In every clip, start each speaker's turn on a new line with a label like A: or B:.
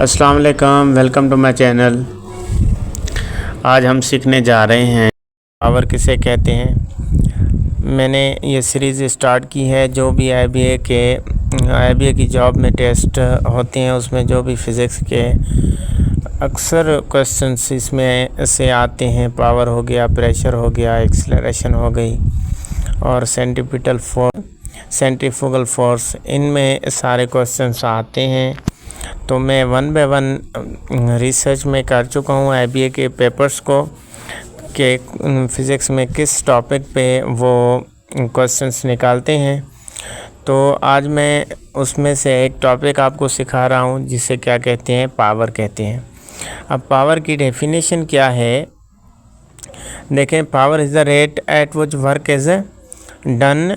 A: अस्सलाम वालेकुम, welcome to my channel. आज हम सीखने जा रहे हैं पावर किसे कहते हैं। मैंने ये सीरीज़ स्टार्ट की है। जो भी आईबीए की जॉब में टेस्ट होते हैं उसमें जो भी फ़िज़िक्स के अक्सर क्वेश्चंस इसमें से आते हैं। पावर हो गया, प्रेशर हो गया, एक्सीलरेशन हो गई और सेंट्रीफ्यूगल फोर्स, इनमें सारे क्वेश्चंस आते हैं। तो मैं 1 बाय 1 रिसर्च में कर चुका हूँ आईबीए के पेपर्स को कि फ़िज़िक्स में किस टॉपिक पे वो क्वेश्चंस निकालते हैं। तो आज मैं उसमें से एक टॉपिक आपको सिखा रहा हूँ जिसे क्या कहते हैं, पावर कहते हैं। अब पावर की डेफिनेशन क्या है, देखें। Power is the rate at which work is done.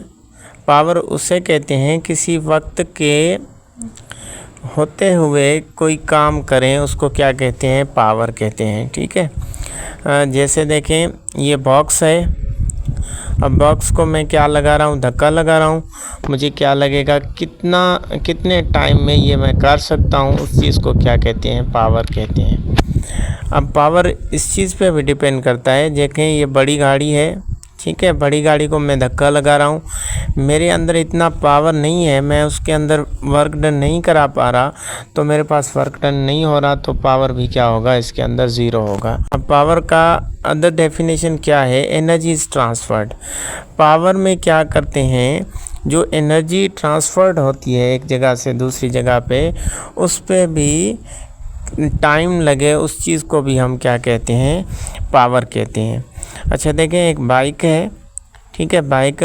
A: Power उसे कहते हैं किसी वक्त के होते हुए कोई काम करें, उसको क्या कहते हैं, पावर कहते हैं। ठीक है। जैसे देखें ये बॉक्स है। अब बॉक्स को मैं क्या लगा रहा हूँ, धक्का लगा रहा हूँ। मुझे क्या लगेगा, कितने टाइम में ये मैं कर सकता हूँ, उस चीज़ को क्या कहते हैं, पावर कहते हैं। अब पावर इस चीज़ पे भी डिपेंड करता है। देखें ये बड़ी गाड़ी है, ठीक है। बड़ी गाड़ी को मैं धक्का लगा रहा हूँ, मेरे अंदर इतना पावर नहीं है, मैं उसके अंदर वर्क डन नहीं करा पा रहा, तो मेरे पास वर्क डन नहीं हो रहा, तो पावर भी क्या होगा, इसके अंदर ज़ीरो होगा। अब पावर का अदर डेफिनेशन क्या है, एनर्जी इज़ ट्रांसफर्ड। पावर में क्या करते हैं, जो एनर्जी ट्रांसफर्ड होती है एक जगह से दूसरी जगह पे, उस पर भी टाइम लगे, उस चीज़ को भी हम क्या कहते हैं, पावर कहते हैं। अच्छा देखें एक बाइक है, ठीक है। बाइक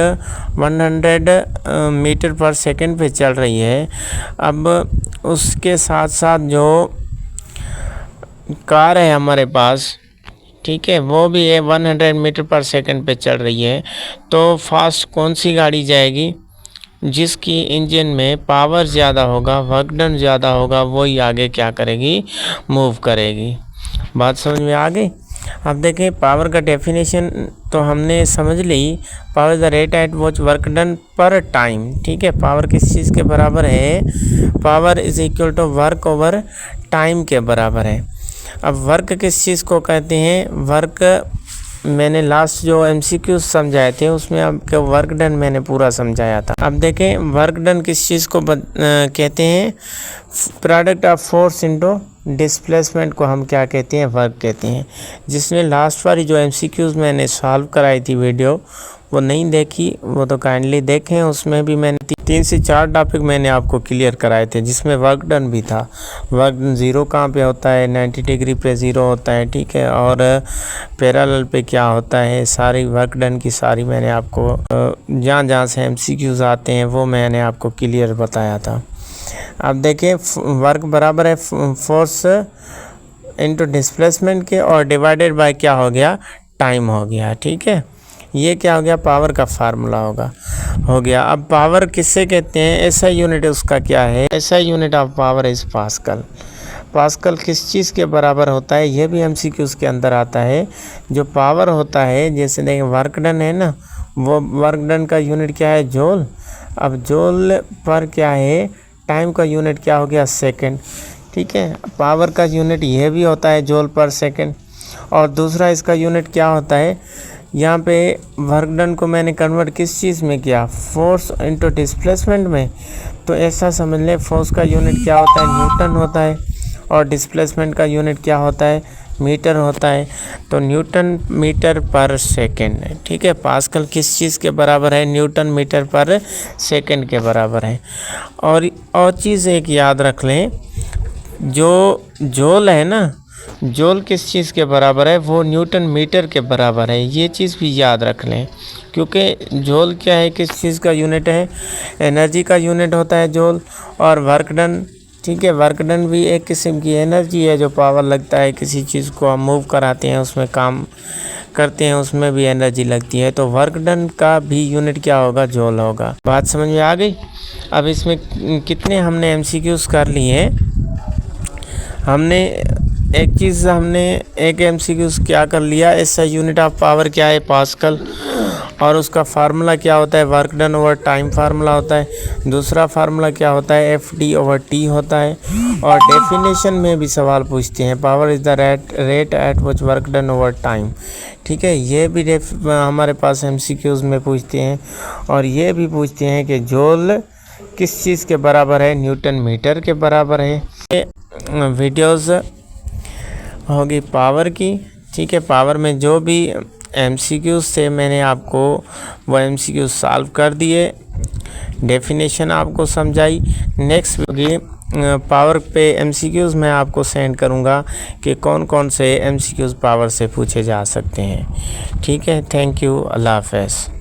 A: 100 मीटर पर सेकंड पे चल रही है। अब उसके साथ साथ जो कार है हमारे पास, ठीक है, वो भी है 100 मीटर पर सेकंड पे चल रही है। तो फास्ट कौन सी गाड़ी जाएगी, जिसकी इंजन में पावर ज़्यादा होगा, वर्क डन ज़्यादा होगा, वही आगे क्या करेगी, मूव करेगी। बात समझ में आ गई। अब देखें पावर का डेफिनेशन तो हमने समझ ली। Power the rate at which work done per time, ठीक है। पावर किस चीज़ के बराबर है, power is equal to work over time के बराबर है। अब वर्क किस चीज़ को कहते हैं, वर्क मैंने लास्ट जो एमसीक्यूज समझाए थे उसमें आपके वर्क डन मैंने पूरा समझाया था। अब देखें वर्क डन किस चीज़ को कहते हैं, product of force into displacement को हम क्या कहते हैं, वर्क कहते हैं। जिसमें लास्ट वाली जो एमसीक्यूज मैंने सॉल्व कराई थी वीडियो, वो नहीं देखी वो तो काइंडली देखें। उसमें भी मैंने 3 से 4 टॉपिक मैंने आपको क्लियर कराए थे, जिसमें वर्क डन भी था। वर्क डन ज़ीरो कहाँ पे होता है, 90 डिग्री पे ज़ीरो होता है, ठीक है। और पैरेलल पे क्या होता है, सारी वर्क डन की सारी मैंने आपको जहाँ जहाँ से एमसीक्यूज आते हैं वो मैंने आपको क्लियर बताया था। अब देखिए वर्क बराबर है फोर्स इनटू डिस्प्लेसमेंट के, और डिवाइडेड बाय क्या हो गया, टाइम हो गया, ठीक है। ये क्या हो गया, पावर का फार्मूला हो गया। अब पावर किससे कहते हैं, एसआई यूनिट उसका क्या है, SI unit of power is pascal. Pascal किस चीज़ के बराबर होता है, ये भी एमसीक्यूज़ के अंदर आता है। जो पावर होता है, जैसे देखें वर्क डन है ना, वो वर्क डन का यूनिट क्या है, जूल। अब जूल पर क्या है, टाइम का यूनिट क्या हो गया, सेकंड, ठीक है। पावर का यूनिट ये भी होता है जूल पर सेकंड। और दूसरा इसका यूनिट क्या होता है, यहाँ पे वर्क डन को मैंने कन्वर्ट किस चीज़ में किया, फोर्स इनटू डिस्प्लेसमेंट में। तो ऐसा समझ लें फोर्स का यूनिट क्या होता है, न्यूटन होता है, और डिस्प्लेसमेंट का यूनिट क्या होता है, मीटर होता है। तो न्यूटन मीटर पर सेकंड, ठीक है। पास्कल किस चीज़ के बराबर है, न्यूटन मीटर पर सेकंड के बराबर है। और चीज़ एक याद रख लें, जो जूल है ना, जूल किस चीज़ के बराबर है, वो न्यूटन मीटर के बराबर है। ये चीज़ भी याद रख लें, क्योंकि जूल क्या है, किस चीज़ का यूनिट है, एनर्जी का यूनिट होता है जूल। और वर्क डन, ठीक है, वर्क डन भी एक किस्म की एनर्जी है, जो पावर लगता है, किसी चीज़ को हम मूव कराते हैं, उसमें काम करते हैं, उसमें भी एनर्जी लगती है। तो वर्क डन का भी यूनिट क्या होगा, जूल होगा। बात समझ में आ गई। अब इसमें कितने हमने एमसीक्यूज़ कर लिए हैं, हमने एक चीज़ हमने एक एमसीक्यूज क्या कर लिया, इसका यूनिट ऑफ पावर क्या है, पास्कल, और उसका फार्मूला क्या होता है, work done over time formula होता है। दूसरा फार्मूला क्या होता है, FD/T होता है। और डेफिनेशन में भी सवाल पूछते हैं, power is the rate at which work done over time. ठीक है, ये भी हमारे पास एमसीक्यूज में पूछते हैं। और ये भी पूछते हैं कि जूल किस चीज़ के बराबर है, न्यूटन मीटर के बराबर है। ये वीडियोस होगी पावर की। ठीक है, पावर में जो भी एमसीक्यूज से मैंने आपको वो एमसीक्यूज सॉल्व कर दिए, डेफिनेशन आपको समझाई। नेक्स्ट होगी पावर पे एमसीक्यूज मैं आपको सेंड करूँगा कि कौन कौन से एमसीक्यूज पावर से पूछे जा सकते हैं। ठीक है, थैंक यू, अल्लाह हाफ़िज़।